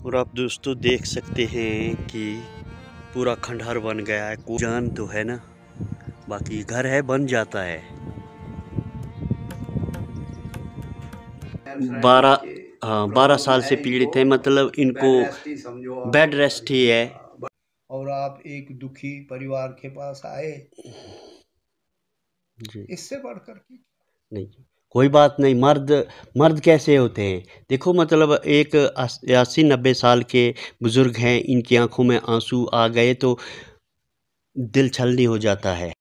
और आप दोस्तों देख सकते हैं कि पूरा खंडहर बन गया है। कोई जान तो है ना, बाकी घर है बन जाता है। 12 साल से पीड़ित है, मतलब इनको बेड रेस्ट ही है। और आप एक दुखी परिवार के पास आए, जी इससे बढ़कर की नहीं, कोई बात नहीं। मर्द मर्द कैसे होते हैं, देखो मतलब एक 80-90 साल के बुजुर्ग हैं, इनकी आंखों में आंसू आ गए तो दिल छलनी हो जाता है।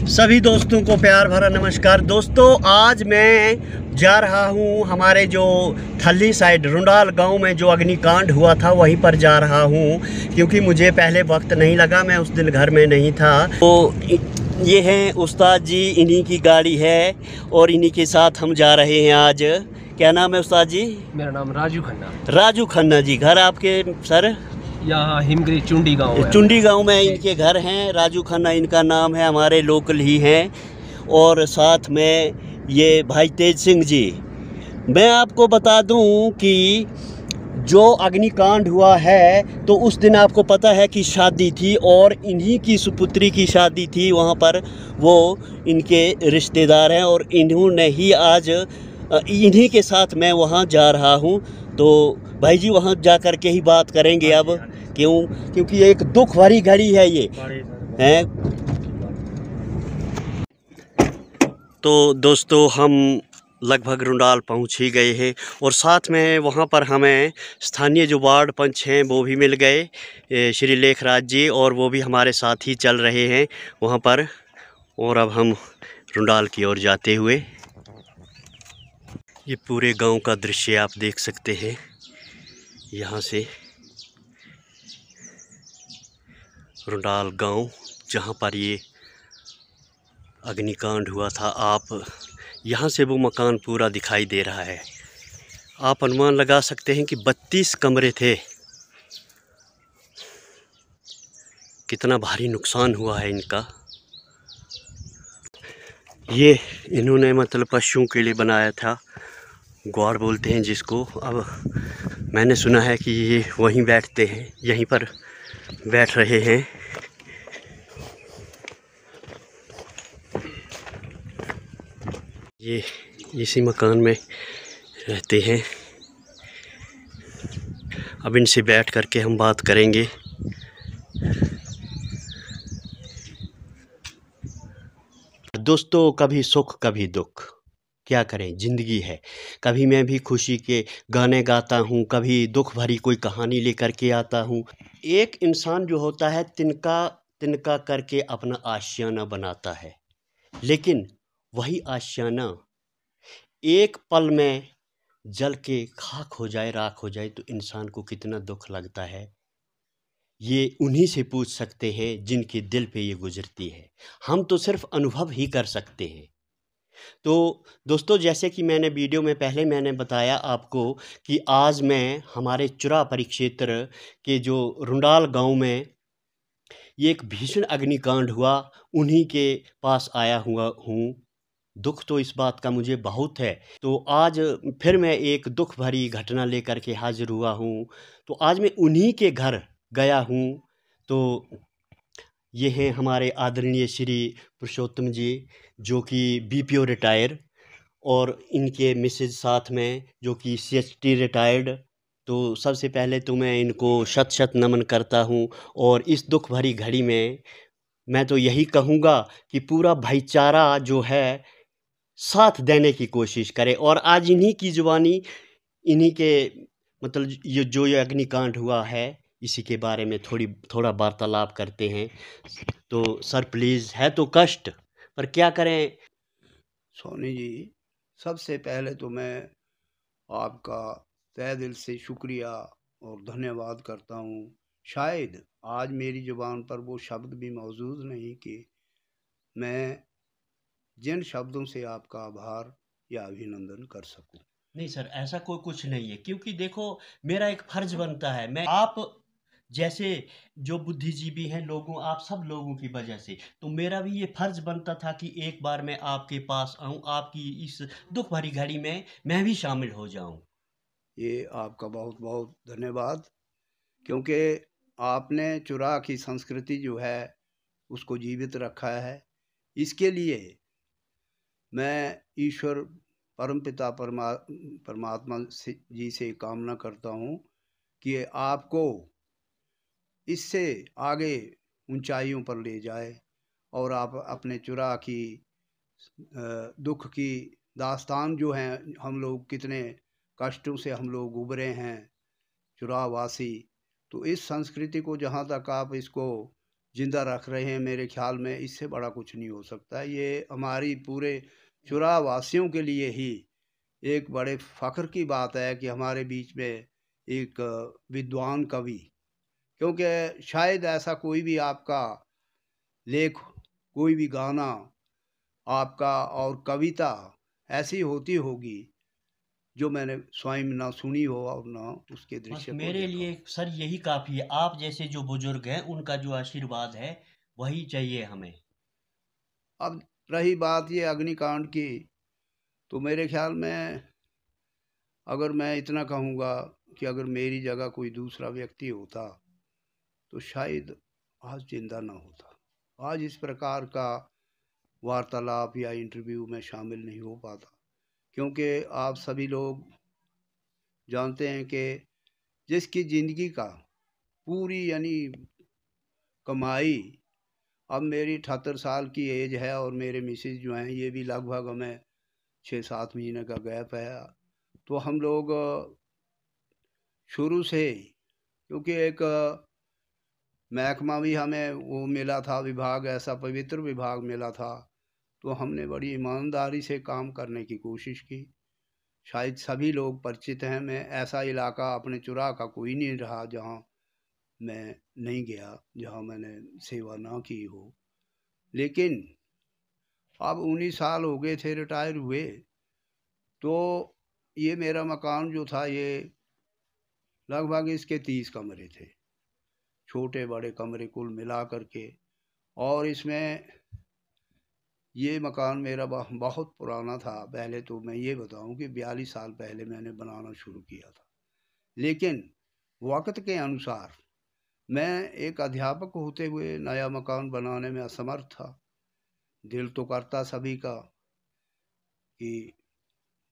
सभी दोस्तों को प्यार भरा नमस्कार। दोस्तों आज मैं जा रहा हूँ हमारे जो थल्ली साइड रुंडाल गांव में जो अग्निकांड हुआ था वहीं पर जा रहा हूँ, क्योंकि मुझे पहले वक्त नहीं लगा, मैं उस दिन घर में नहीं था। तो ये हैं उस्ताद जी, इन्हीं की गाड़ी है और इन्हीं के साथ हम जा रहे हैं आज। क्या नाम है उस्ताद जी? मेरा नाम राजू खन्ना। राजू खन्ना जी। घर आपके सर? यहाँ हिमगिरी चुंडी गांव है। चुंडी गांव में इनके घर हैं। राजू खन्ना इनका नाम है, हमारे लोकल ही हैं। और साथ में ये भाई तेज सिंह जी। मैं आपको बता दूं कि जो अग्निकांड हुआ है तो उस दिन आपको पता है कि शादी थी और इन्हीं की सुपुत्री की शादी थी वहाँ पर। वो इनके रिश्तेदार हैं और इन्होंने ही आज इन्हीं के साथ मैं वहाँ जा रहा हूँ। तो भाई जी वहाँ जा कर के ही बात करेंगे अब। क्योंकि एक दुख भरी घड़ी है ये है। तो दोस्तों हम लगभग रुंडाल पहुंच ही गए हैं और साथ में वहां पर हमें स्थानीय जो वार्ड पंच हैं वो भी मिल गए, श्री लेखराज जी, और वो भी हमारे साथ ही चल रहे हैं वहां पर। और अब हम रुंडाल की ओर जाते हुए, ये पूरे गांव का दृश्य आप देख सकते हैं। यहाँ से रुंडाल गांव जहाँ पर ये अग्निकांड हुआ था, आप यहाँ से वो मकान पूरा दिखाई दे रहा है। आप अनुमान लगा सकते हैं कि 32 कमरे थे। कितना भारी नुकसान हुआ है इनका। ये इन्होंने मतलब पशुओं के लिए बनाया था, ग्वार बोलते हैं जिसको। अब मैंने सुना है कि ये वहीं बैठते हैं, यहीं पर बैठ रहे हैं। ये इसी मकान में रहते हैं। अब इनसे बैठ करके हम बात करेंगे। दोस्तों कभी सुख कभी दुख, क्या करें, ज़िंदगी है। कभी मैं भी खुशी के गाने गाता हूँ, कभी दुख भरी कोई कहानी लेकर के आता हूँ। एक इंसान जो होता है तिनका तिनका करके अपना आशियाना बनाता है, लेकिन वही आशियाना एक पल में जल के खाक हो जाए, राख हो जाए, तो इंसान को कितना दुख लगता है, ये उन्हीं से पूछ सकते हैं जिनके दिल पे ये गुजरती है। हम तो सिर्फ अनुभव ही कर सकते हैं। तो दोस्तों जैसे कि मैंने वीडियो में पहले मैंने बताया आपको कि आज मैं हमारे चुरा परिक्षेत्र के जो रुंडाल गांव में ये एक भीषण अग्निकांड हुआ, उन्हीं के पास आया हुआ हूँ। दुख तो इस बात का मुझे बहुत है। तो आज फिर मैं एक दुख भरी घटना लेकर के हाजिर हुआ हूँ। तो आज मैं उन्हीं के घर गया हूँ। तो ये हैं हमारे आदरणीय श्री पुरुषोत्तम जी, जो कि बीपीओ रिटायर, और इनके मिसेज साथ में जो कि सीएचटी रिटायर्ड। तो सबसे पहले तो मैं इनको शत शत नमन करता हूँ। और इस दुख भरी घड़ी में मैं तो यही कहूँगा कि पूरा भाईचारा जो है साथ देने की कोशिश करे। और आज इन्हीं की जुबानी, इन्हीं के मतलब ये अग्निकांड हुआ है, इसी के बारे में थोड़ा वार्तालाप करते हैं। तो सर प्लीज़, है तो कष्ट पर क्या करें। सोनी जी, सबसे पहले तो मैं आपका तहे दिल से शुक्रिया और धन्यवाद करता हूँ। शायद आज मेरी ज़ुबान पर वो शब्द भी मौजूद नहीं कि मैं जिन शब्दों से आपका आभार या अभिनंदन कर सकूं। नहीं सर, ऐसा कोई कुछ नहीं है, क्योंकि देखो मेरा एक फर्ज बनता है। मैं आप जैसे जो बुद्धिजीवी हैं लोगों, आप सब लोगों की वजह से, तो मेरा भी ये फर्ज बनता था कि एक बार मैं आपके पास आऊं, आपकी इस दुख भरी घड़ी में मैं भी शामिल हो जाऊं। ये आपका बहुत बहुत धन्यवाद, क्योंकि आपने चुराह की संस्कृति जो है उसको जीवित रखा है। इसके लिए मैं ईश्वर परमपिता परमात्मा जी से कामना करता हूँ कि आपको इससे आगे ऊंचाइयों पर ले जाए और आप अपने चुराह की दुख की दास्तान जो है, हम लोग कितने कष्टों से हम लोग उभरे हैं चुराहवासी, तो इस संस्कृति को जहाँ तक आप इसको जिंदा रख रहे हैं, मेरे ख्याल में इससे बड़ा कुछ नहीं हो सकता। ये हमारी पूरे चुराहवासियों के लिए ही एक बड़े फ़ख्र की बात है कि हमारे बीच में एक विद्वान कवि, क्योंकि शायद ऐसा कोई भी आपका लेख, कोई भी गाना आपका और कविता ऐसी होती होगी जो मैंने स्वयं ना सुनी हो और ना उसके बस दृश्य को मेरे देखा लिए हो। सर यही काफ़ी है। आप जैसे जो बुजुर्ग हैं उनका जो आशीर्वाद है वही चाहिए हमें। अब रही बात ये अग्निकांड की, तो मेरे ख्याल में अगर मैं इतना कहूँगा कि अगर मेरी जगह कोई दूसरा व्यक्ति होता तो शायद आज जिंदा ना होता, आज इस प्रकार का वार्तालाप या इंटरव्यू में शामिल नहीं हो पाता। क्योंकि आप सभी लोग जानते हैं कि जिसकी ज़िंदगी का पूरी यानी कमाई, अब मेरी 78 साल की एज है और मेरे मिसेज जो हैं ये भी लगभग हमें 6-7 महीने का गैप है, तो हम लोग शुरू से, क्योंकि एक महकमा भी हमें वो मिला था, विभाग ऐसा पवित्र विभाग मिला था, तो हमने बड़ी ईमानदारी से काम करने की कोशिश की। शायद सभी लोग परिचित हैं, मैं ऐसा इलाका अपने चुराह का कोई नहीं रहा जहाँ मैं नहीं गया, जहाँ मैंने सेवा ना की हो। लेकिन अब 19 साल हो गए थे रिटायर हुए, तो ये मेरा मकान जो था ये लगभग इसके 30 कमरे थे, छोटे बड़े कमरे कुल मिला करके। और इसमें ये मकान मेरा बहुत पुराना था। पहले तो मैं ये बताऊं कि 42 साल पहले मैंने बनाना शुरू किया था, लेकिन वक्त के अनुसार मैं एक अध्यापक होते हुए नया मकान बनाने में असमर्थ था। दिल तो करता सभी का कि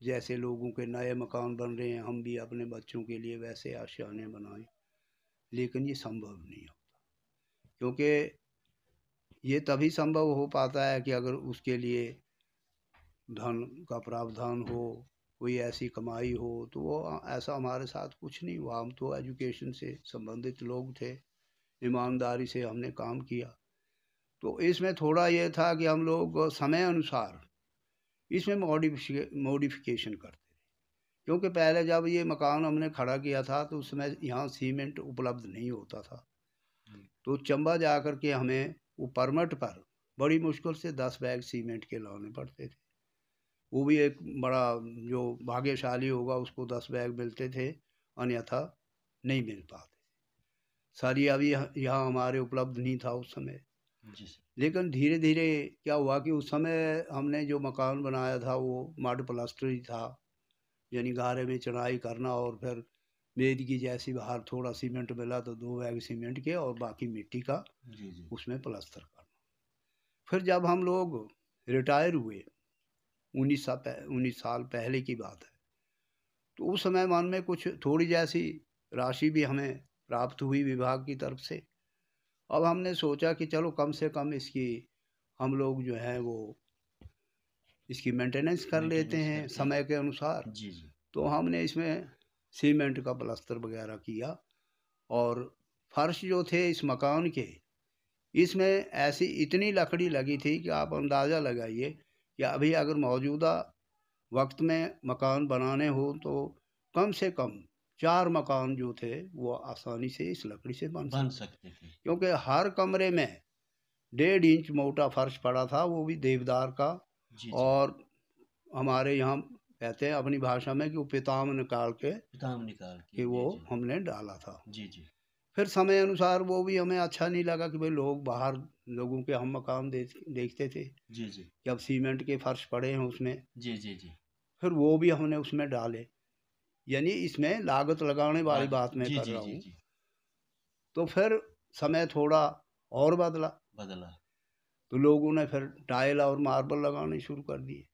जैसे लोगों के नए मकान बन रहे हैं हम भी अपने बच्चों के लिए वैसे आशियाने बनाएं, लेकिन ये संभव नहीं होता, क्योंकि ये तभी संभव हो पाता है कि अगर उसके लिए धन का प्रावधान हो, कोई ऐसी कमाई हो। तो वो ऐसा हमारे साथ कुछ नहीं हुआ। हम तो एजुकेशन से संबंधित लोग थे, ईमानदारी से हमने काम किया। तो इसमें थोड़ा ये था कि हम लोग समय अनुसार इसमें मॉडिफिकेशन करते थे, क्योंकि पहले जब ये मकान हमने खड़ा किया था तो उस समय यहाँ सीमेंट उपलब्ध नहीं होता था, तो चंबा जा कर के हमें वो परमिट पर बड़ी मुश्किल से 10 बैग सीमेंट के लाने पड़ते थे। वो भी एक बड़ा जो भाग्यशाली होगा उसको 10 बैग मिलते थे, अन्यथा नहीं मिल पाते। सरिया भी यहाँ हमारे उपलब्ध नहीं था उस समय। लेकिन धीरे धीरे क्या हुआ कि उस समय हमने जो मकान बनाया था वो मड प्लास्टर ही था, यानी गारे में चढ़ाई करना और फिर मेद की जैसी बाहर थोड़ा सीमेंट मिला तो 2 बैग सीमेंट के और बाकी मिट्टी का उसमें प्लास्टर करना। फिर जब हम लोग रिटायर हुए, 19 साल पहले की बात है, तो उस समय मन में कुछ थोड़ी जैसी राशि भी हमें प्राप्त हुई विभाग की तरफ से। अब हमने सोचा कि चलो कम से कम इसकी हम लोग जो है वो इसकी मेंटेनेंस कर लेते हैं समय के अनुसार। जी जी। तो हमने इसमें सीमेंट का प्लास्टर वगैरह किया, और फर्श जो थे इस मकान के, इसमें ऐसी इतनी लकड़ी लगी थी कि आप अंदाज़ा लगाइए कि अभी अगर मौजूदा वक्त में मकान बनाने हो तो कम से कम 4 मकान जो थे वो आसानी से इस लकड़ी से बन सकते थे, क्योंकि हर कमरे में 1.5 इंच मोटा फर्श पड़ा था, वो भी देवदार का। जी जी। और हमारे यहाँ कहते हैं अपनी भाषा में कि वो पिताम निकाल के कि वो हमने डाला था। जी जी। फिर समय अनुसार वो भी हमें अच्छा नहीं लगा कि भाई लोग बाहर लोगों के हम मकान देखते थे जी जी। कि अब सीमेंट के फर्श पड़े हैं उसमें। जी जी जी। फिर वो भी हमने उसमें डाले। यानी इसमें लागत लगाने वाली बात मैं जी कर जी रहा जी हूँ। जी तो फिर समय थोड़ा और बदला, तो लोगों ने फिर टाइल और मार्बल लगाने शुरू कर दिए।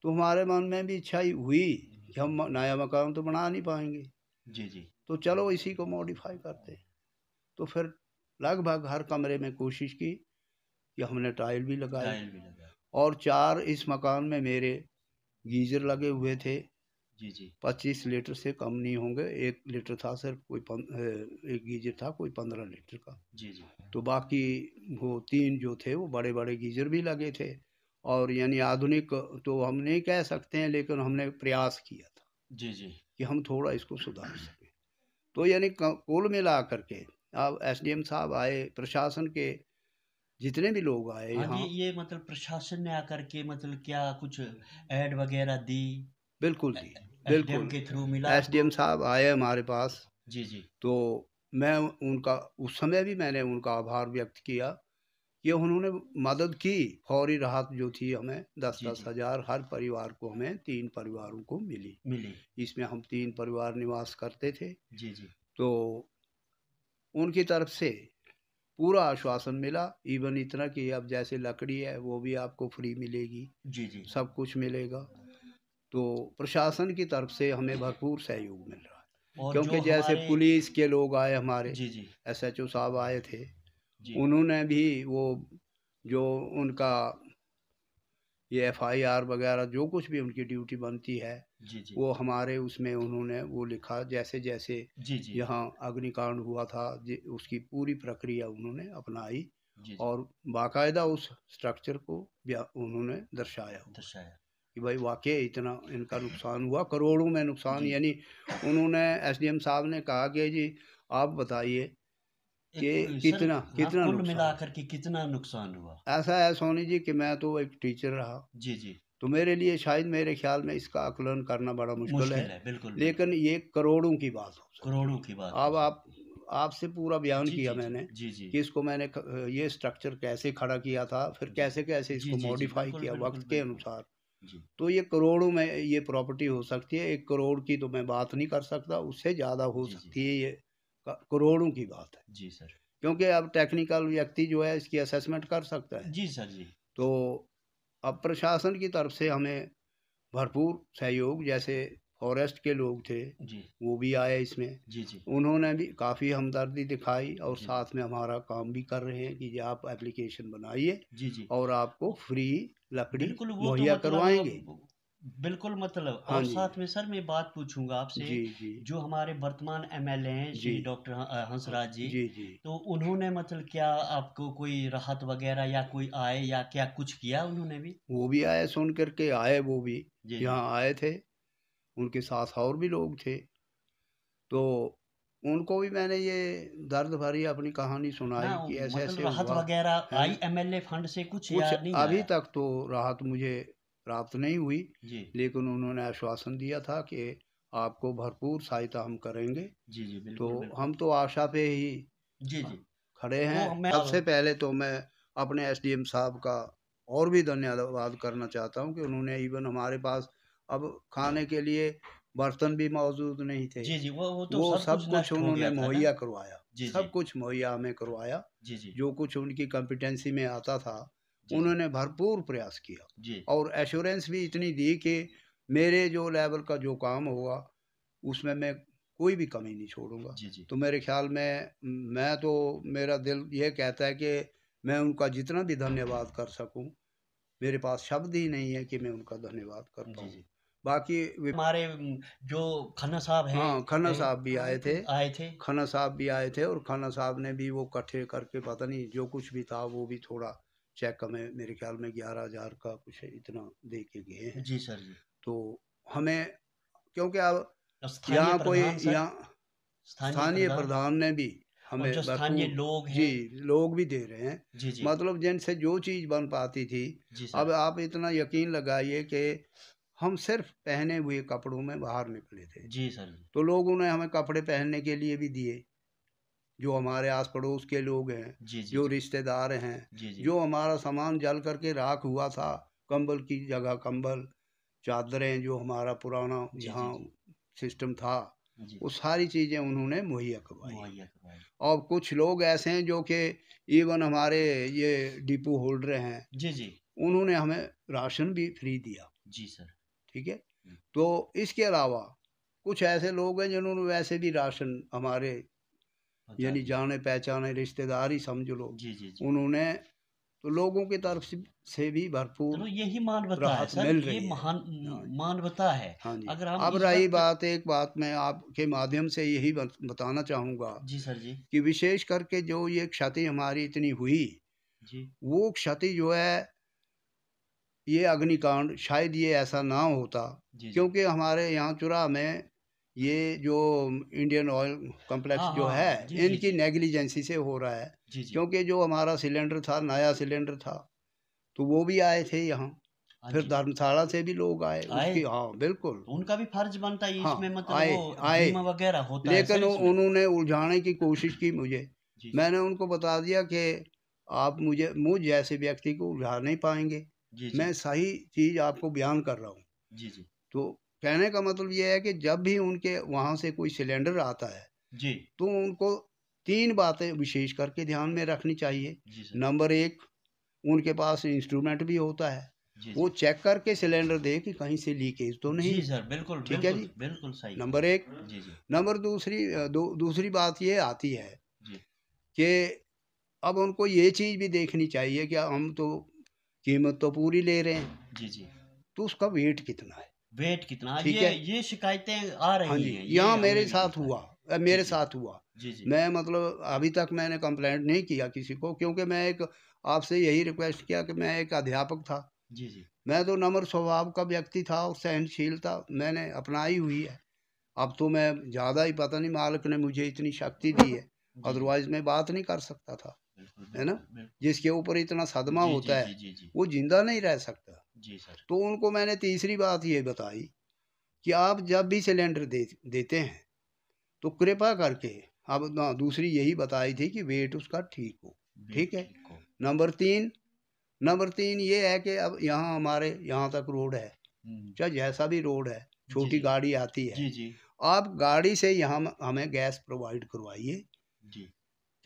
तो हमारे मन में भी इच्छा ही हुई कि हम नया मकान तो बना नहीं पाएंगे, जी जी तो चलो इसी को मॉडिफाई करते हैं। तो फिर लगभग हर कमरे में कोशिश की कि हमने टाइल भी लगाई, टाइल भी लगा। और 4 इस मकान में मेरे गीजर लगे हुए थे। जी जी 25 लीटर से कम नहीं होंगे, 1 लीटर था सिर्फ, एक गीजर था कोई 15 लीटर का। जी जी तो बाकी वो 3 जो थे वो बड़े बड़े गीजर भी लगे थे। और यानी आधुनिक तो हम नहीं कह सकते हैं, लेकिन हमने प्रयास किया था जी जी कि हम थोड़ा इसको सुधार सकें। तो यानी कुल मिला करके अब एसडीएम साहब आए, प्रशासन के जितने भी लोग आए हाँ जी, यहाँ। ये मतलब प्रशासन ने आकर के मतलब क्या कुछ ऐड वगैरह दी? बिल्कुल दी, एसडीएम बिल्कुल। के थ्रू मिला एसडीएम आपको? साहब आए हमारे पास, जी जी तो मैं उनका उस समय भी मैंने उनका आभार व्यक्त किया कि उन्होंने मदद की। फौरी राहत जो थी हमें जी 10-10 जी हज़ार हर परिवार को, हमें 3 परिवारों को मिली। मिली। इसमें हम 3 परिवार निवास करते थे। जी जी तो उनकी तरफ से पूरा आश्वासन मिला, इवन इतना कि अब जैसे लकड़ी है वो भी आपको फ्री मिलेगी, जी जी सब कुछ मिलेगा। तो प्रशासन की तरफ से हमें भरपूर सहयोग मिल रहा है, और जो क्योंकि जैसे हमारे पुलिस के लोग आए हमारे, जी जी एसएचओ साहब आए थे, जी उन्होंने भी वो जो उनका ये एफआईआर वगैरह जो कुछ भी उनकी ड्यूटी बनती है, जी जी वो हमारे उसमें उन्होंने वो लिखा, जैसे जैसे जी जी यहाँ अग्निकांड हुआ था उसकी पूरी प्रक्रिया उन्होंने अपनाई, जी जी और बाकायदा उस स्ट्रक्चर को उन्होंने दर्शाया हुआ दर्शाया। कि भाई वाकई इतना इनका नुकसान हुआ, करोड़ों में नुकसान। जी यानी उन्होंने एसडीएम साहब ने कहा कि जी आप बताइए कि सर, कितना हाँ, कितना कुल नुकसान मिलाकर के कितना नुकसान हुआ? ऐसा है सोनी जी कि मैं तो एक टीचर रहा, जी जी तो मेरे लिए शायद मेरे ख्याल में इसका आकलन करना बड़ा मुश्किल है, मुश्किल है, बिल्कुल लेकिन बिल्कुल। ये करोड़ों की बात हो सकती करोड़ों है। की बात हो अब आप सकती है। आपसे पूरा बयान जी किया जी जी मैंने जी जी कि इसको मैंने ये स्ट्रक्चर कैसे खड़ा किया था, फिर जी कैसे कैसे जी इसको जी जी मॉडिफाई बिल्कुल किया बिल्कुल वक्त के बिल्कुल। अनुसार। जी तो ये करोड़ों में ये प्रॉपर्टी हो सकती है, 1 करोड़ की तो मैं बात नहीं कर सकता, उससे ज़्यादा हो जी जी सकती है, ये करोड़ों की बात है। जी सर। क्योंकि अब टेक्निकल व्यक्ति जो है इसकी असेसमेंट कर सकता है। जी सर जी तो अब प्रशासन की तरफ से हमें भरपूर सहयोग, जैसे फॉरेस्ट के लोग थे जी वो भी आए इसमें, जी जी उन्होंने भी काफ़ी हमदर्दी दिखाई, और जी साथ में हमारा काम भी कर रहे हैं कि ये आप एप्लीकेशन बनाइए जी जी और आपको फ्री लकड़ी बिल्कुल, वो तो मुहैया करवाएंगे। बिल्कुल मतलब। हाँ और जी, साथ में सर मैं बात पूछूंगा आपसे, जी जी जो हमारे वर्तमान एमएलए हैं जी, श्री डॉक्टर हाँ हंसराज जी, जी जी। तो उन्होंने मतलब क्या आपको कोई राहत वगैरह या कोई आए या क्या कुछ किया उन्होंने भी? वो भी आए, सुन करके आए, वो भी जी जी यहाँ आए थे, उनके साथ और भी लोग थे। तो उनको भी मैंने ये दर्द भरी अपनी कहानी सुनाई हाँ, कि ऐसे मतलब ऐसे राहत हुआ वगैरह है। आई एमएलए फंड से कुछ कुछ या नहीं अभी आया? तक तो राहत मुझे प्राप्त नहीं हुई, जी लेकिन उन्होंने आश्वासन दिया था कि आपको भरपूर सहायता हम करेंगे। जी जी तो बिल्कुल बिल्कुल। हम तो आशा पे ही जी जी खड़े हैं। तो मैं सबसे पहले तो मैं अपने एसडीएम साहब का और भी धन्यवाद करना चाहता हूँ कि उन्होंने इवन हमारे पास अब खाने के लिए बर्तन भी मौजूद नहीं थे, जी जी वो तो वो सब सब कुछ कुछ नष्ट हो उन्होंने गया था ना? मुहैया करवाया, जी जी सब कुछ मुहैया हमें करवाया। जी जी जो कुछ उनकी कॉम्पिटेंसी में आता था जी जी उन्होंने भरपूर प्रयास किया, जी और एश्योरेंस भी इतनी दी कि मेरे जो लेवल का जो काम होगा उसमें मैं कोई भी कमी नहीं छोड़ूंगा। जी जी तो मेरे ख्याल में मैं तो, मेरा दिल ये कहता है कि मैं उनका जितना भी धन्यवाद कर सकूं, मेरे पास शब्द ही नहीं है कि मैं उनका धन्यवाद कर जी पाऊं। जी बाकी हमारे जो खन्ना साहब हाँ, खन्ना हैं साहब भी आए थे, आए थे। खन्ना साहब भी आए थे, और खन्ना साहब ने भी वो इकट्ठे करके पता नहीं जो कुछ भी था वो भी थोड़ा चेक हमें, मेरे ख्याल में 11,000 का कुछ इतना दे के गए हैं। जी सर जी। तो हमें, क्योंकि अब स्थानीय यहाँ कोई, प्रधान सर, यहाँ स्थानीय स्थानीय प्रधान प्रधान ने भी और हमें जो स्थानीय भरपूर, लोग जी, हैं। लोग भी दे रहे हैं। जी जी मतलब जिनसे जो चीज़ बन पाती थी, जी अब सर। आप इतना यकीन लगाइए कि हम सिर्फ पहने हुए कपड़ों में बाहर निकले थे, जी सर जी तो लोगों ने हमें कपड़े पहनने के लिए भी दिए, जो हमारे आस पड़ोस के लोग हैं, जी जी जो जी रिश्तेदार हैं, जी जी जो हमारा सामान जल करके राख हुआ था, कंबल की जगह कंबल, चादरें जो हमारा पुराना जी जी यहाँ जी सिस्टम था जी, वो सारी चीज़ें उन्होंने मुहैया करवाई। मुहैया करवाई। और कुछ लोग ऐसे हैं जो कि इवन हमारे ये डिपो होल्डर हैं, जी, जी। उन्होंने हमें राशन भी फ्री दिया, जी सर। ठीक है। हुँ। तो इसके अलावा कुछ ऐसे लोग हैं जिन्होंने वैसे भी राशन हमारे पहुँचा यानी दिया। जाने पहचाने रिश्तेदार ही समझ लो, जी, जी, जी। उन्होंने तो लोगों की तरफ से भी भरपूर चलो यही मानवता है राहत सर, मिल ये रही है। महान हाँ जी, मानवता है। हाँ जी। अगर हम अब इस रही वक़्त बात, एक बात मैं आपके माध्यम से यही बताना चाहूँगा जी सर जी। कि विशेष करके जो ये क्षति हमारी इतनी हुई, जी। वो क्षति जो है, ये अग्निकांड शायद ये ऐसा ना होता, जी, जी। क्योंकि हमारे यहाँ चुरा में ये जो इंडियन ऑयल कॉम्प्लेक्स हाँ, जो है, हाँ। जी, जी, इनकी जी। नेग्लिजेंसी से हो रहा है। जी, जी। क्योंकि जो हमारा सिलेंडर था, नया सिलेंडर था, तो वो भी आए थे यहाँ, हाँ फिर जी। धर्मशाला से भी लोग आए आए? उसकी, हाँ बिल्कुल, तो उनका भी फ़र्ज़ बनता है हाँ इसमें मतलब आए वो आए, बीमा वग़ैरह होता है लेकिन सर इसमें? उन्होंने उलझाने की कोशिश की मुझे। जी, जी। मैंने उनको बता दिया कि आप मुझ जैसे व्यक्ति को उलझा नहीं पाएंगे, जी, जी। मैं सही चीज़ आपको बयान कर रहा हूँ। जी, जी। तो कहने का मतलब ये है कि जब भी उनके वहाँ से कोई सिलेंडर आता है, जी। तो उनको 3 बातें विशेष करके ध्यान में रखनी चाहिए। जी सर। नंबर 1, उनके पास इंस्ट्रूमेंट भी होता है, जी, वो जी। चेक करके सिलेंडर दे कि कहीं से लीकेज तो नहीं जी है, सर, बिल्कुल, ठीक है बिल्कुल, जी। बिल्कुल सही। नंबर 1। जी, जी। नंबर दूसरी बात ये आती है जी। कि अब उनको ये चीज़ भी देखनी चाहिए कि हम तो कीमत तो पूरी ले रहे हैं, जी, जी। तो उसका वेट कितना है, वेट कितना ठीक ये है। ये शिकायतें आ हाँ रही जी, हैं, ये यहाँ हमने भी देखा है। जी, मेरे जी। साथ हुआ। जी, जी। मैं मतलब अभी तक मैंने कंप्लेंट नहीं किया किसी को, क्योंकि मैं एक आपसे यही रिक्वेस्ट किया कि मैं एक अध्यापक था। जी, जी। मैं तो नम्र स्वभाव का व्यक्ति था और सहनशीलता मैंने अपनाई हुई है। अब तो मैं ज़्यादा ही, पता नहीं मालिक ने मुझे इतनी शक्ति दी है, जी, जी। अदरवाइज़ मैं बात नहीं कर सकता था, बिल्कुल, है ना? बिल्कुल, बिल्कुल। जिसके ऊपर इतना सदमा जी, जी, होता जी, है, जी, जी। वो ज़िंदा नहीं रह सकता। जी सर। तो उनको मैंने तीसरी बात ये बताई कि आप जब भी सिलेंडर देते हैं, तो कृपया करके, अब ना दूसरी यही बताई थी कि वेट उसका ठीक हो, वेट ठीक है। ठीक हो। नंबर 3 ये है कि अब यहाँ हमारे यहाँ तक रोड है, हुँ। चाहे जैसा भी रोड है, जी, छोटी जी। गाड़ी आती है, जी, जी। आप गाड़ी से यहाँ हमें गैस प्रोवाइड करवाइए। जी।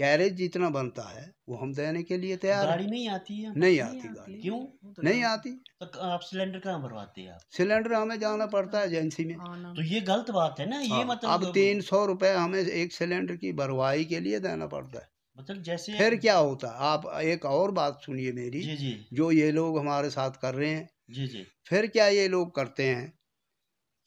कैरेज जितना बनता है वो हम देने के लिए तो तैयार गाड़ी हैं। नहीं आती है? नहीं आती गाड़ी, क्यों? नहीं आती। तो आप सिलेंडर कहाँ भरवाते हैं आप? सिलेंडर हमें जाना पड़ता है एजेंसी में। तो ये गलत बात है ना, ये हाँ, अब मतलब 300 रुपये हमें एक सिलेंडर की भरवाई के लिए देना पड़ता है। मतलब जैसे फिर क्या होता है, आप एक और बात सुनिए मेरी, जी, जी। जो ये लोग हमारे साथ कर रहे हैं। जी, जी। फिर क्या ये लोग करते हैं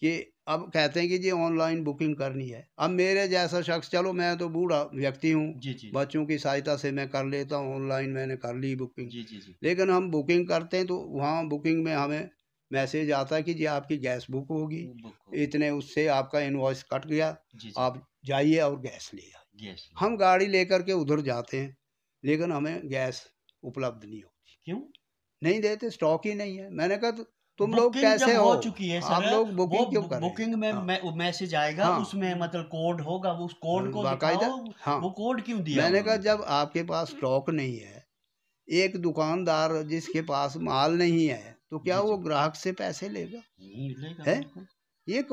कि अब कहते हैं कि जी ऑनलाइन बुकिंग करनी है। अब मेरे जैसा शख्स, चलो मैं तो बूढ़ा व्यक्ति हूँ, जी, जी। बच्चों की सहायता से मैं कर लेता हूँ, ऑनलाइन मैंने कर ली बुकिंग। जी, जी, जी। लेकिन हम बुकिंग करते हैं तो वहाँ बुकिंग में हमें मैसेज आता है कि जी आपकी गैस बुक होगी, बुक हो इतने उससे आपका इनवॉइस कट गया, जी, जी। आप जाइए और गैस ले आइए। गैस हम गाड़ी लेकर के उधर जाते हैं, लेकिन हमें गैस उपलब्ध नहीं होती, क्यों? नहीं देते, स्टॉक ही नहीं है। मैंने कहा तुम लोग बुकिंग जब कैसे हो हो, चुकी है आप सर, लोग वो बुकिंग क्यों कर रहे हैं? बुकिंग में हाँ मैसेज आएगा, हाँ उसमें मतलब कोड होगा, वो उस कोड को बाकायदा, दिखाओ, हाँ। वो कोड क्यों दिया मैंने कहा उन्होंने? जब आपके पास स्टॉक नहीं है, एक दुकानदार जिसके पास माल नहीं है, तो क्या जी, वो जी। ग्राहक से पैसे लेगा? नहीं लेगा है, बिल्कुल। ये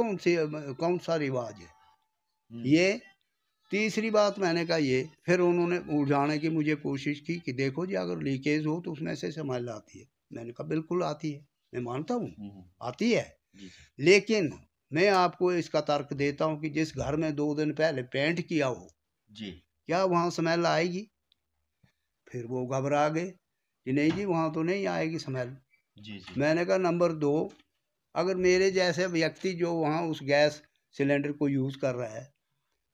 कौन सा रिवाज है हुँ। ये। तीसरी बात मैंने कहा ये, फिर उन्होंने उलझाने की मुझे कोशिश की कि देखो जी अगर लीकेज हो तो उसमें से स्मेल आती है। मैंने कहा बिल्कुल आती है, मैं मानता हूँ हुँ, हुँ। आती है, जी, लेकिन मैं आपको इसका तर्क देता हूँ कि जिस घर में 2 दिन पहले पेंट किया हो, जी। क्या वहाँ स्मेल आएगी? फिर वो घबरा गए कि नहीं जी वहाँ तो नहीं आएगी स्मेल। जी, जी। मैंने कहा नंबर 2, अगर मेरे जैसे व्यक्ति जो वहाँ उस गैस सिलेंडर को यूज़ कर रहा है,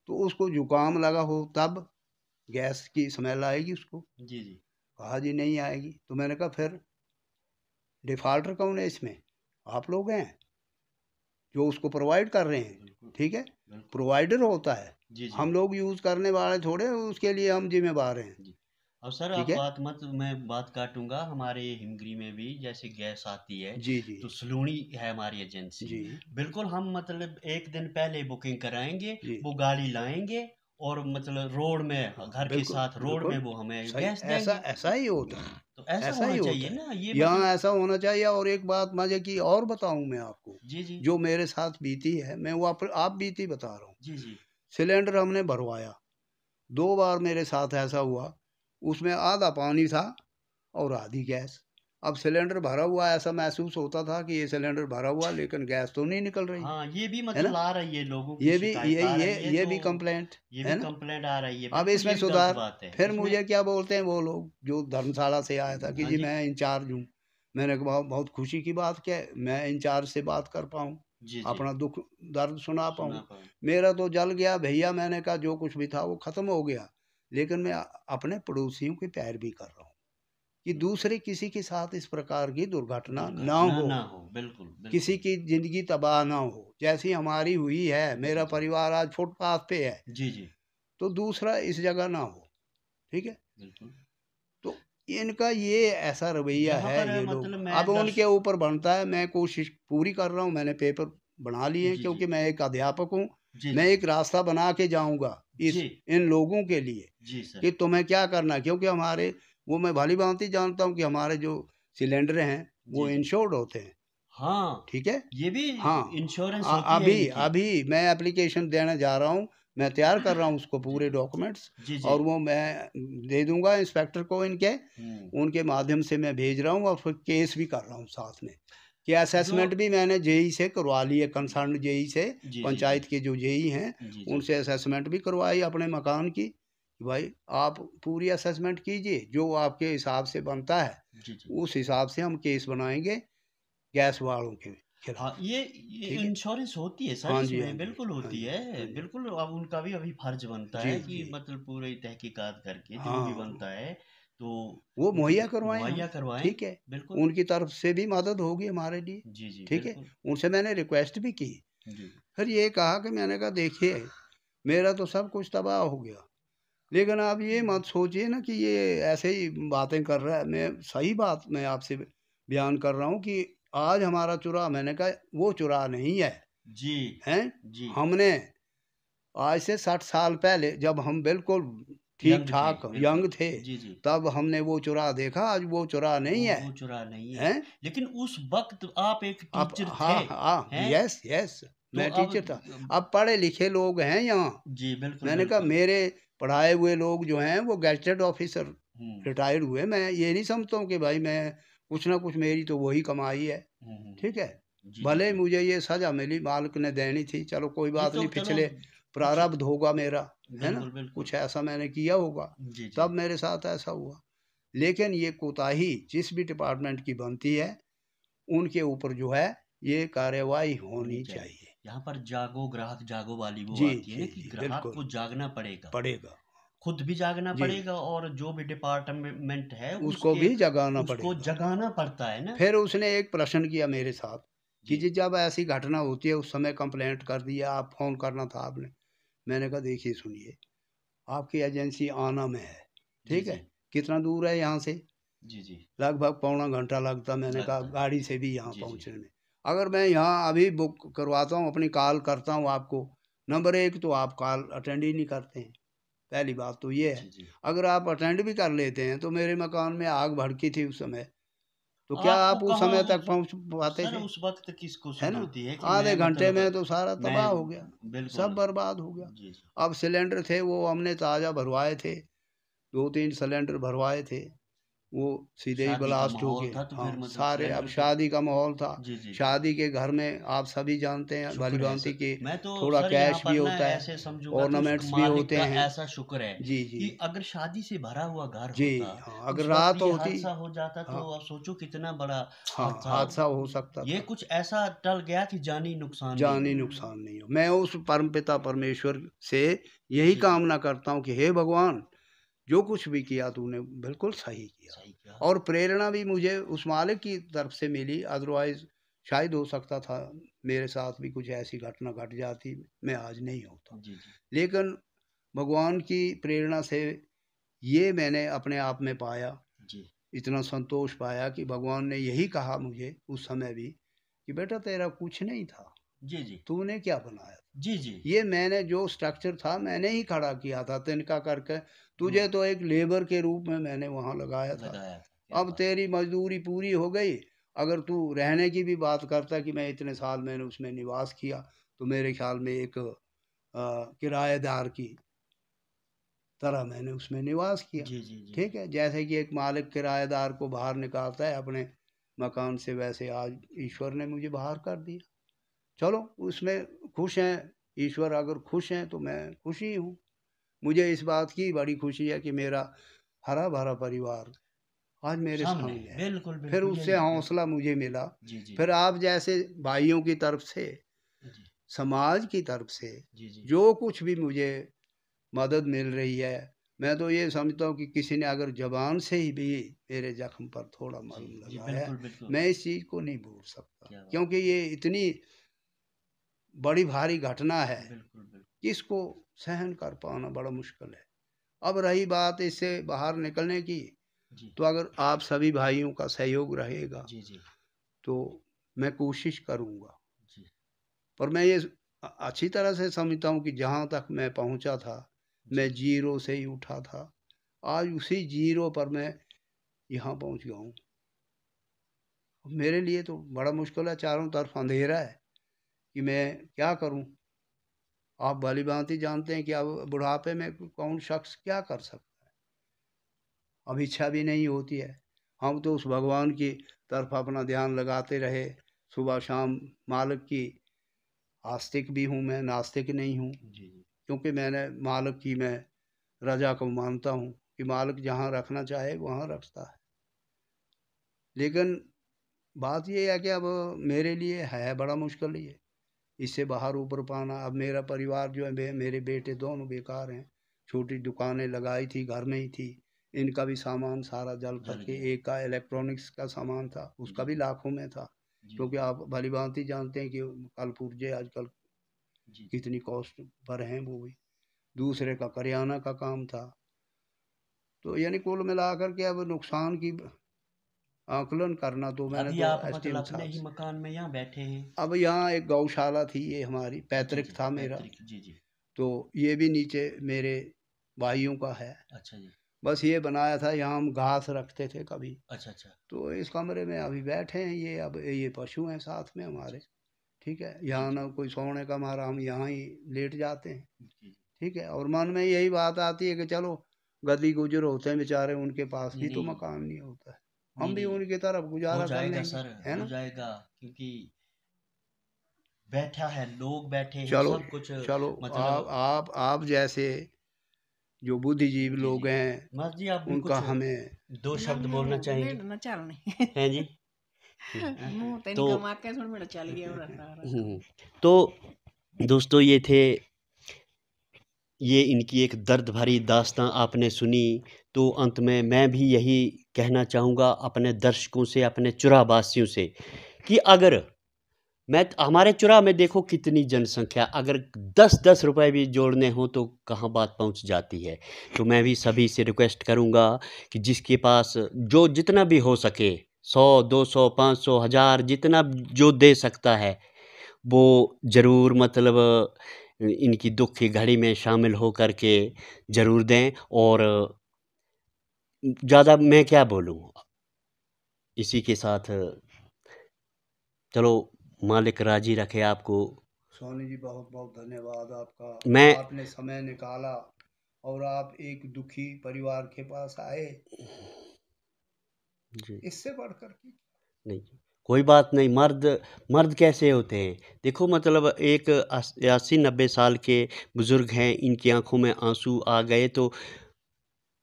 तो उसको जुकाम लगा हो तब गैस की स्मेल आएगी उसको? जी, जी। कहा जी नहीं आएगी। तो मैंने कहा फिर डिफ़ॉल्टर कौन है इसमें? आप लोग हैं जो उसको प्रोवाइड कर रहे हैं, बिल्कुल, ठीक है। बिल्कुल। प्रोवाइडर होता है, जी, जी। हम लोग यूज़ करने वाले थोड़े, उसके लिए हम जिम्मेवार हैं, जी। और सर ठीक आप है। बात मत मैं बात काटूँगा, हमारे हिमगिरी में भी जैसे गैस आती है, जी जी तो सलूनी है हमारी एजेंसी। जी बिल्कुल हम मतलब 1 दिन पहले बुकिंग कराएँगे, जी, वो गाड़ी लाएँगे और मतलब रोड में घर के बिल्कुल साथ रोड में बिल्कुल वो हमें सही, गैस ऐसा देंगे। ऐसा ही होता है। तो ऐसा ऐसा ही होना होता चाहिए है ना, ये यहाँ, मतलब ऐसा होना चाहिए। और एक बात मजे की और बताऊं मैं आपको, जी जी जो मेरे साथ बीती है, मैं वो आप बीती बता रहा हूँ। जी जी सिलेंडर हमने भरवाया, 2 बार मेरे साथ ऐसा हुआ, उसमें आधा पानी था और आधी गैस। अब सिलेंडर भरा हुआ, ऐसा महसूस होता था कि ये सिलेंडर भरा हुआ, लेकिन गैस तो नहीं निकल रही, हाँ, ये भी है मतलब ना। आ रही है, लोगों की ये भी शिकायत आ रही है, ये तो भी कंप्लेंट ये है भी ना। कंप्लेंट आ रही है, अब बिल्कुल ये इसमें भी गलत सुधार, बात है फिर इसमें। मुझे क्या बोलते हैं वो लोग जो धर्मशाला से आया था कि हाँ जी जी मैं इंचार्ज हूँ। मैंने कहा बहुत बहुत खुशी की बात क्या है, मैं इंचार्ज से बात कर पाऊँ, जी जी अपना दुख दर्द सुना सुना पाऊँ। पाऊँ मेरा तो जल गया भैया, मैंने कहा जो कुछ भी था वो ख़त्म हो गया, लेकिन मैं अपने पड़ोसियों की पैरवी कर रहा हूँ कि दूसरे किसी के साथ इस प्रकार की दुर्घटना ना दुर्घटना हो, ना हो, बिल्कुल किसी बिल्कुल की ज़िंदगी तबाह ना हो, जैसी हमारी हुई है। जी मेरा जी परिवार आज फुटपाथ पे है, जी जी तो दूसरा इस जगह ना हो, ठीक है। बिल्कुल। तो इनका ये ऐसा रवैया यहाँ है, पर ये लोग। मतलब अब मैं उनके ऊपर बनता है, मैं कोशिश पूरी कर रहा हूँ, मैंने पेपर बना लिए हैं, जी जी क्योंकि मैं एक अध्यापक हूँ। जी मैं जी एक रास्ता बना के जाऊँगा जी इस इन लोगों के लिए जी सर। कि तुम्हें क्या करना है, क्योंकि हमारे, वो मैं भली-भाँति जानता हूँ कि हमारे जो सिलेंडर हैं, वो जी जी इंश्योर्ड होते हैं, हाँ, ठीक है। ये भी हाँ, इंश्योरेंस होती है अभी इनकी। अभी मैं एप्लीकेशन देने जा रहा हूँ, मैं तैयार कर रहा हूँ उसको जी पूरे डॉक्यूमेंट्स, जी जी और वो मैं दे दूँगा इंस्पेक्टर को इनके, उनके माध्यम से मैं भेज रहा हूँ, और फिर केस भी कर रहा हूँ साथ में कि जो असेसमेंट भी मैंने जेई से करवा ली है, कंसर्न जेई से, जी जी जी पंचायत के जो जेई हैं जी जी उनसे असेसमेंट भी करवाई अपने मकान की कि भाई आप पूरी असेसमेंट कीजिए, जो आपके हिसाब से बनता है जी जी उस हिसाब से हम केस बनाएंगे गैस वालों के हाँ, खिलाफ, ये ठीक है। इंश्योरेंस होती है सर, हाँ जी, हाँ इसमें जी, बिल्कुल हाँ होती जी, हाँ है, जी, बिल्कुल। अब उनका भी अभी फर्ज बनता जी है जी, कि मतलब पूरी तहकीकात करके जो भी हाँ, बनता है तो वो मुहैया मतलब करवाएं हम, मुहैया करवाएं, ठीक है। बिल्कुल। उनकी तरफ से भी मदद होगी हमारे लिए, जी जी ठीक है। बिल्कुल उनसे मैंने रिक्वेस्ट भी की, जी फिर ये कहा कि मैंने कहा देखिए मेरा तो सब कुछ तबाह हो गया, लेकिन आप ये मत सोचिए ना कि ये ऐसे ही बातें कर रहा है। मैं सही बात मैं आपसे बयान कर रहा हूँ कि आज हमारा चुरा, मैंने कहा वो चुरा नहीं है, जी हैं। जी हमने आज से 60 साल पहले जब हम बिल्कुल ठीक यंग थे, ठाक बिल्कुल। यंग थे, जी जी तब हमने वो चुरा देखा, आज वो चुरा नहीं है, वो चुरा नहीं है, हैं। लेकिन उस वक्त आप एक अब टीचर थे, हाँ हाँ, हैं? यस यस, तो मैं अब टीचर था। अब पढ़े लिखे लोग हैं यहाँ, जी बिल्कुल मैंने कहा बिल्कुल। मेरे पढ़ाए हुए लोग जो हैं वो गैजेटेड ऑफिसर हम्म रिटायर्ड हुए। मैं ये नहीं समझता हूँ कि भाई मैं कुछ ना कुछ, मेरी तो वही कमाई है, ठीक है। जी जी भले ही जी मुझे ये सज़ा मिली, मालिक ने देनी थी, चलो कोई ये बात तो नहीं, चलो पिछले कुछ प्रारब्ध होगा मेरा, है ना। बिल्कुल बिल्कुल कुछ ऐसा मैंने किया होगा, जी जी तब मेरे साथ ऐसा हुआ। लेकिन ये कोताही जिस भी डिपार्टमेंट की बनती है, उनके ऊपर जो है ये कार्रवाई होनी होनी चाहिए। चाहिए। यहाँ पर जागो ग्राहक जागो वाली वो जी आती है जी ना कि जी, ग्राहक बिल्कुल को जागना पड़ेगा, पड़ेगा। खुद भी जागना जी, पड़ेगा और जो भी डिपार्टमेंट है उसको उसके भी जगाना उसको पड़ेगा। जगाना पड़ता है ना। फिर उसने एक प्रश्न किया मेरे साथ कि जी जी जब ऐसी घटना होती है उस समय कंप्लेंट कर दिया, आप फ़ोन करना था आपने। मैंने कहा देखिए सुनिए, आपकी एजेंसी आना में है, जी ठीक है। जी कितना दूर है यहाँ से? जी जी लगभग पौना घंटा लगता, मैंने कहा लगता है गाड़ी से भी यहाँ जी जी पहुँचने में। अगर मैं यहाँ अभी बुक करवाता हूँ, अपनी कॉल करता हूँ आपको, नंबर एक तो आप कॉल अटेंड ही नहीं करते हैं, पहली बात तो ये है। जी जी अगर आप अटेंड भी कर लेते हैं तो मेरे मकान में आग भड़की थी उस समय, तो क्या आपको आप उस कहाँ समय तक उस पहुँच पाते सर थे? उस वक्त किसको है ना। सुधरती है कि आधे मैं घंटे मतलब में तो सारा मैं तबाह हो गया, सब बिल्कुल बर्बाद हो गया। जी जी अब सिलेंडर थे वो हमने ताज़ा भरवाए थे, 2-3 सिलेंडर भरवाए थे, वो सीधे ही शादी का ब्लास्ट हो माहौल गए। था तो फिर हाँ, मतलब सारे, अब सिलेंडर तो शादी का माहौल था। जी जी जी शादी के घर में आप सभी जानते हैं शुक्र है भली-भाँति सर। कि मैं तो थोड़ा सर यहाँ कैश भी पर ना होता है, ऐसे समझूंगा कि उस ऑर्नामेंट्स भी मालिक होते का हैं। ऐसा शुक्र है जी, जी। कि अगर शादी से भरा हुआ घर जी, होता हाँ, उस अगर वक्त रात ये होती, हादसा हो जाता हाँ, तो अब सोचो कितना बड़ा हाँ, हादसा हादसा हो सकता ये था। कुछ ऐसा टल गया कि जानी नुकसान नहीं जानी हुआ। नुकसान नहीं हो। मैं उस परमपिता परमेश्वर से यही जी जी कामना करता हूँ कि हे भगवान, जो कुछ भी किया तूने बिल्कुल सही किया। सही कहा और प्रेरणा भी मुझे उस मालिक की तरफ से मिली, अदरवाइज शायद हो सकता था मेरे साथ भी कुछ ऐसी घटना घट जाती, मैं आज नहीं होता। जी जी लेकिन भगवान की प्रेरणा से ये मैंने अपने आप में पाया, जी इतना संतोष पाया कि भगवान ने यही कहा मुझे उस समय भी कि बेटा तेरा कुछ नहीं था, जी जी तूने क्या बनाया था। जी जी ये मैंने जो स्ट्रक्चर था मैंने ही खड़ा किया था, तिनका करके। हम्म, तुझे तो एक लेबर के रूप में मैंने वहाँ लगाया था, लगाया था अब तेरी मजदूरी पूरी हो गई। अगर तू रहने की भी बात करता कि मैं इतने साल मैंने उसमें निवास किया, तो मेरे ख्याल में एक किराएदार की तरह मैंने उसमें निवास किया। जी जी जी ठीक है, जैसे कि एक मालिक किराएदार को बाहर निकालता है अपने मकान से, वैसे आज ईश्वर ने मुझे बाहर कर दिया। चलो, उसमें खुश हैं। ईश्वर अगर खुश हैं तो मैं खुश ही हूँ। मुझे इस बात की बड़ी खुशी है कि मेरा हरा भरा परिवार आज मेरे सामने सामने है। बिल्कुल फिर बिल्कुल उससे यही हौसला मुझे मिला। जी जी फिर आप जैसे भाइयों की तरफ से, जी समाज की तरफ से जी जी जो कुछ भी मुझे मदद मिल रही है, मैं तो ये समझता हूँ कि किसी ने अगर जबान से ही भी मेरे जख्म पर थोड़ा मलम जी लगाया है, बिल्कुल बिल्कुल मैं इस चीज़ को नहीं भूल सकता, क्या बात क्योंकि ये इतनी बड़ी भारी घटना है बिल्कुल बिल्कुल कि इसको सहन कर पाना बड़ा मुश्किल है। अब रही बात इससे बाहर निकलने की, जी तो अगर आप सभी भाइयों का सहयोग रहेगा जी जी तो मैं कोशिश करूँगा। जी पर मैं ये अच्छी तरह से समझता हूँ कि जहाँ तक मैं पहुँचा था, मैं जी जीरो से ही उठा था। आज उसी जीरो पर मैं यहाँ पहुँच गया हूँ। मेरे लिए तो बड़ा मुश्किल है, चारों तरफ अंधेरा है कि मैं क्या करूँ। आप भली-भाँति जानते हैं कि अब बुढ़ापे में कौन शख्स क्या कर सकता है। अब इच्छा भी नहीं होती है। हम तो उस भगवान की तरफ अपना ध्यान लगाते रहे, सुबह शाम मालिक की आस्तिक भी हूँ मैं, नास्तिक नहीं हूँ। जी जी क्योंकि मैंने मालिक की मैं रज़ा को मानता हूँ कि मालिक जहाँ रखना चाहे वहाँ रखता है। लेकिन बात ये है कि अब मेरे लिए है बड़ा मुश्किल ये, इससे बाहर ऊपर पाना। अब मेरा परिवार जो है, मेरे बेटे दोनों बेकार हैं। छोटी दुकानें लगाई थी, घर में ही थी, इनका भी सामान सारा जल जल करके, गया एक का इलेक्ट्रॉनिक्स का सामान था, उसका जी भी लाखों में था। जी क्योंकि जी आप भली-भाँति जानते हैं कि कल पुर्जे आजकल जी जी कितनी कॉस्ट पर हैं वो भी। दूसरे का करियाना का काम था। तो यानी कुल मिलाकर के अब नुकसान की आकलन करना तो मैंने अभी तो आप मतलब एसडीएम अपने साहब ही से। मकान में यहाँ बैठे हैं अब यहाँ एक गौशाला थी, ये हमारी अच्छा पैतृक जी था मेरा। पैतृक जी जी तो ये भी नीचे मेरे भाइयों का है। अच्छा जी बस ये बनाया था, यहाँ हम घास रखते थे कभी। अच्छा अच्छा तो इस कमरे में अभी बैठे हैं ये। अब ये पशु हैं साथ में अच्छा हमारे। अच्छा ठीक है, जी यहाँ जी ना कोई सोने का हमारा, हम यहाँ ही लेट जाते हैं। जी जी ठीक है, और मन में यही बात आती है कि चलो, गद्दी गुजर होते हैं बेचारे, उनके पास नहीं भी तो नहीं मकान नहीं होता है। नहीं हम भी नहीं उनकी तरफ हो गुजारा कर जाएगा लेंगे, सर है हो ना। जाएगा क्योंकि बैठा है लोग बैठे हैं चलो सब कुछ चलो, मतलब आप जैसे जो बुद्धिजीवी जी लोग जी हैं, मर्द जी आप भी उनका कुछ हमें दो ना शब्द बोलना मैं चाहेंगे मेड ना चलने हैं जी मुंह तेन तो कमा के सुन मेरा चल गया और सारा तो दोस्तों ये इनकी एक दर्द भरी दास्तां आपने सुनी। तो अंत में मैं भी यही कहना चाहूँगा अपने दर्शकों से, अपने चुराबासियों से कि अगर हमारे चुरा में देखो कितनी जनसंख्या, अगर 10-10 रुपए भी जोड़ने हो तो कहाँ बात पहुँच जाती है। तो मैं भी सभी से रिक्वेस्ट करूँगा कि जिसके पास जो जितना भी हो सके 100, 200, 500, 1000 जितना जो दे सकता है वो ज़रूर मतलब इनकी दुख की घड़ी में शामिल हो कर के ज़रूर दें। और ज़्यादा मैं क्या बोलूँ, इसी के साथ चलो मालिक राजी रखे आपको। सोनी जी, बहुत बहुत धन्यवाद आपका। मैं आपने समय निकाला और आप एक दुखी परिवार के पास आए, जी इससे बढ़कर की। नहीं कोई बात नहीं, मर्द मर्द कैसे होते हैं देखो, मतलब एक 80-90 साल के बुज़ुर्ग हैं, इनकी आंखों में आंसू आ गए तो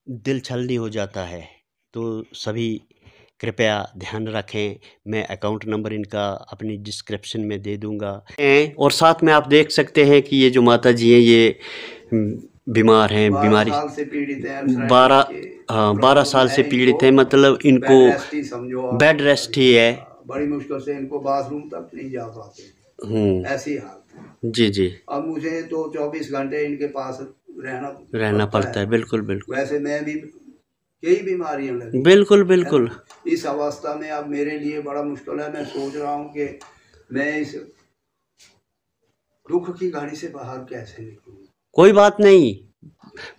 दिल छलनी हो जाता है। तो सभी कृपया ध्यान रखें। मैं अकाउंट नंबर इनका अपनी डिस्क्रिप्शन में दे दूंगा। और साथ में आप देख सकते हैं कि ये जो माता जी हैं ये बीमार हैं, 12 बीमारी साल से पीड़ित हैं, 12 के हाँ 12 प्रॉब्लम साल है से पीड़ित इनको। हैं, मतलब इनको बेड रेस्ट ही समझो आप। बेड रेस्ट ही है। बड़ी मुश्किल से इनको बाथरूम तक नहीं जा पाते, ऐसी हालत है। जी जी अब मुझे तो 24 घंटे इनके पास रहना पड़ता है बिल्कुल बिल्कुल वैसे मैं भी कई बीमारियां लगी, बिल्कुल है बिल्कुल ना। इस अवस्था में अब मेरे लिए बड़ा मुश्किल है। मैं सोच रहा हूँ कि मैं इस दुख की घड़ी से बाहर कैसे निकलूँ। कोई बात नहीं,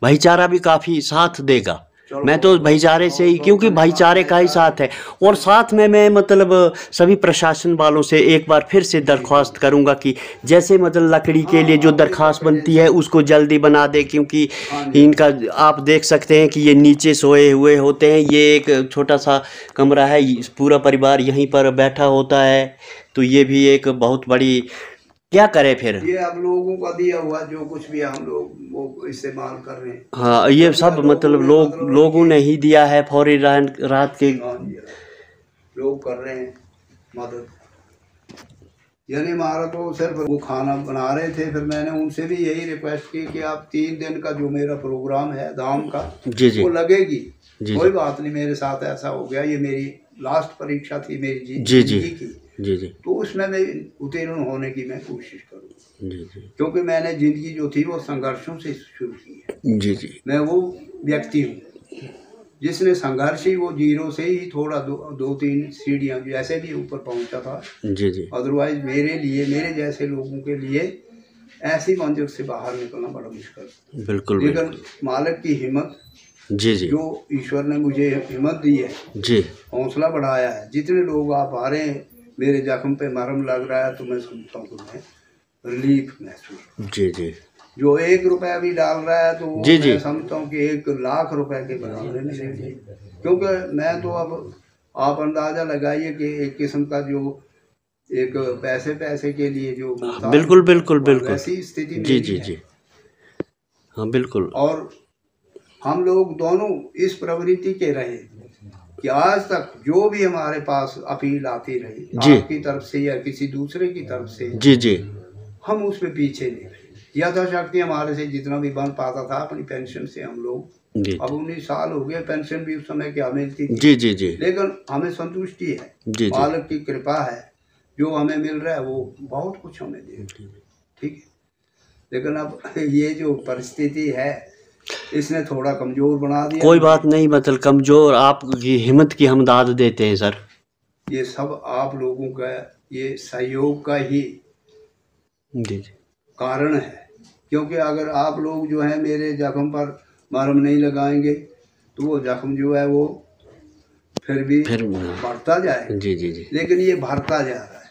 भाईचारा भी काफ़ी साथ देगा। मैं तो भाईचारे से ही, क्योंकि भाईचारे का ही साथ है। और साथ में मैं मतलब सभी प्रशासन वालों से एक बार फिर से दरख्वास्त करूंगा कि जैसे मतलब लकड़ी के लिए जो दरख्वास्त बनती है उसको जल्दी बना दे, क्योंकि इनका आप देख सकते हैं कि ये नीचे सोए हुए होते हैं। ये एक छोटा सा कमरा है, पूरा परिवार यहीं पर बैठा होता है, तो ये भी एक बहुत बड़ी, क्या करें फिर। ये अब लोगों का दिया हुआ जो कुछ भी हम लोग वो इस्तेमाल कर रहे हैं। हाँ, ये सब मतलब लोगों ने ही दिया है, फौरी रात के लोग कर रहे हैं मदद। यानी हमारा तो सिर्फ वो खाना बना रहे थे, फिर मैंने उनसे भी यही रिक्वेस्ट की कि आप 3 दिन का जो मेरा प्रोग्राम है धाम का, जी वो लगेगी। कोई बात नहीं, मेरे साथ ऐसा हो गया, ये मेरी लास्ट परीक्षा थी मेरी जिंदगी की। जी, तो उसमें मैं उत्तीर्ण होने की मैं कोशिश करूँ, जी, क्योंकि मैंने जिंदगी जो थी वो संघर्षों से शुरू की है। जी, मैं वो व्यक्ति हूँ जिसने संघर्ष ही वो 0 से ही थोड़ा 2-3 सीढ़ियाँ जैसे भी ऊपर पहुँचा था। जी। अदरवाइज मेरे लिए, मेरे जैसे लोगों के लिए ऐसी मंजिल से बाहर निकलना बड़ा मुश्किल। बिल्कुल। लेकिन मालिक की हिम्मत, जी, जो ईश्वर ने मुझे हिम्मत दी है, जी, हौसला बढ़ाया है। जितने लोग आप आ रहे हैं, मेरे जख्म पे मरहम लग रहा है, तो मैं समझता हूँ कि मैं रिलीफ महसूस। जी। जो 1 रुपया भी डाल रहा है तो मैं समझता हूँ कि 1 लाख रुपए के बराबर है मेरे लिए। क्योंकि मैं तो अब आप अंदाज़ा लगाइए कि एक किस्म का जो एक पैसे के लिए जो बिल्कुल ऐसी स्थिति में जी। हाँ, बिल्कुल। और हम लोग दोनों इस प्रवृत्ति के रहे कि आज तक जो भी हमारे पास अपील आती रही आपकी तरफ से या किसी दूसरे की तरफ से, जी, हम उस पे पीछे नहीं रहे। यथाशक्ति हमारे से जितना भी बन पाता था अपनी पेंशन से हम लोग, अब 19 साल हो गए, पेंशन भी उस समय क्या मिलती थी, जी, लेकिन हमें संतुष्टि है, मालिक की कृपा है, जो हमें मिल रहा है वो बहुत कुछ हमें दे, ठीक है। लेकिन अब ये जो परिस्थिति है इसने थोड़ा कमजोर बना दिया। कोई बात नहीं, मतलब कमजोर आपकी हिम्मत की हम दाद देते हैं सर। ये सब आप लोगों का ये सहयोग का ही कारण है, क्योंकि अगर आप लोग जो है मेरे जख्म पर मरहम नहीं लगाएंगे तो वो जख्म जो है वो फिर बढ़ता जाए। जी। लेकिन ये भरता जा रहा है।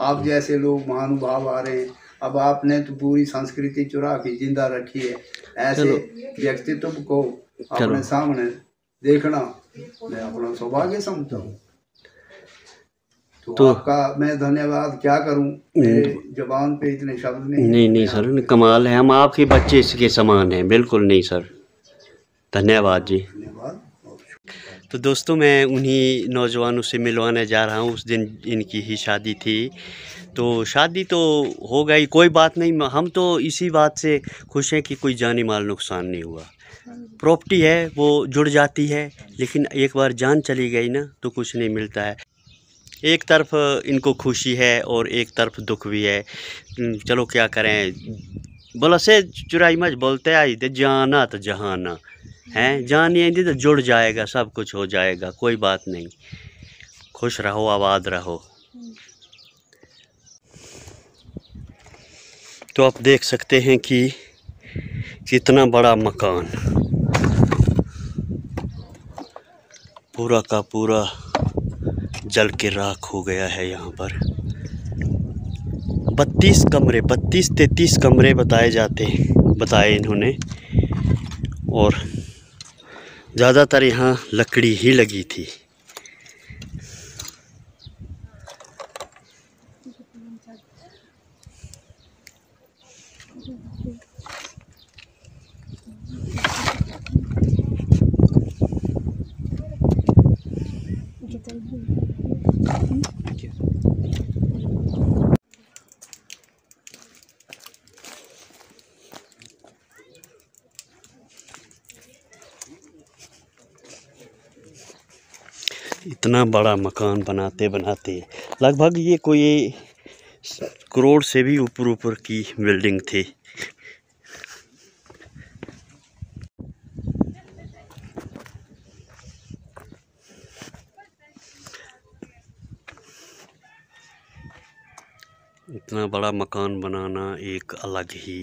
आप जैसे लोग महानुभाव आ रहे हैं, अब आपने तो पूरी संस्कृति चुरा के जिंदा रखी है। ऐसे व्यक्तित्व को अपने सामने देखना मैं अपना सौभाग्य समझता हूँ। तो आपका मैं धन्यवाद क्या करूं, मेरे जबान पे इतने शब्द नहीं सर, कमाल है, हम आपके बच्चे के समान हैं। बिल्कुल नहीं सर, धन्यवाद जी। धन्यवाद। तो दोस्तों, मैं उन्हीं नौजवानों से मिलवाने जा रहा हूं। उस दिन इनकी ही शादी थी, तो शादी तो हो गई, कोई बात नहीं। हम तो इसी बात से खुश हैं कि कोई जानी माल नुकसान नहीं हुआ। प्रॉपर्टी है वो जुड़ जाती है, लेकिन एक बार जान चली गई ना तो कुछ नहीं मिलता है। एक तरफ इनको खुशी है और एक तरफ दुख भी है। चलो क्या करें, बोला से चुराई मच बोलते आई दे, जाना तो जहाना है, जानिए तो जुड़ जाएगा, सब कुछ हो जाएगा, कोई बात नहीं। खुश रहो, आबाद रहो। तो आप देख सकते हैं कि कितना बड़ा मकान पूरा का पूरा जल के राख हो गया है। यहाँ पर 32 कमरे, 32-33 कमरे बताए इन्होंने, और ज़्यादातर यहाँ लकड़ी ही लगी थी। इतना बड़ा मकान बनाते लगभग ये कोई करोड़ से भी ऊपर की बिल्डिंग थी। इतना बड़ा मकान बनाना एक अलग ही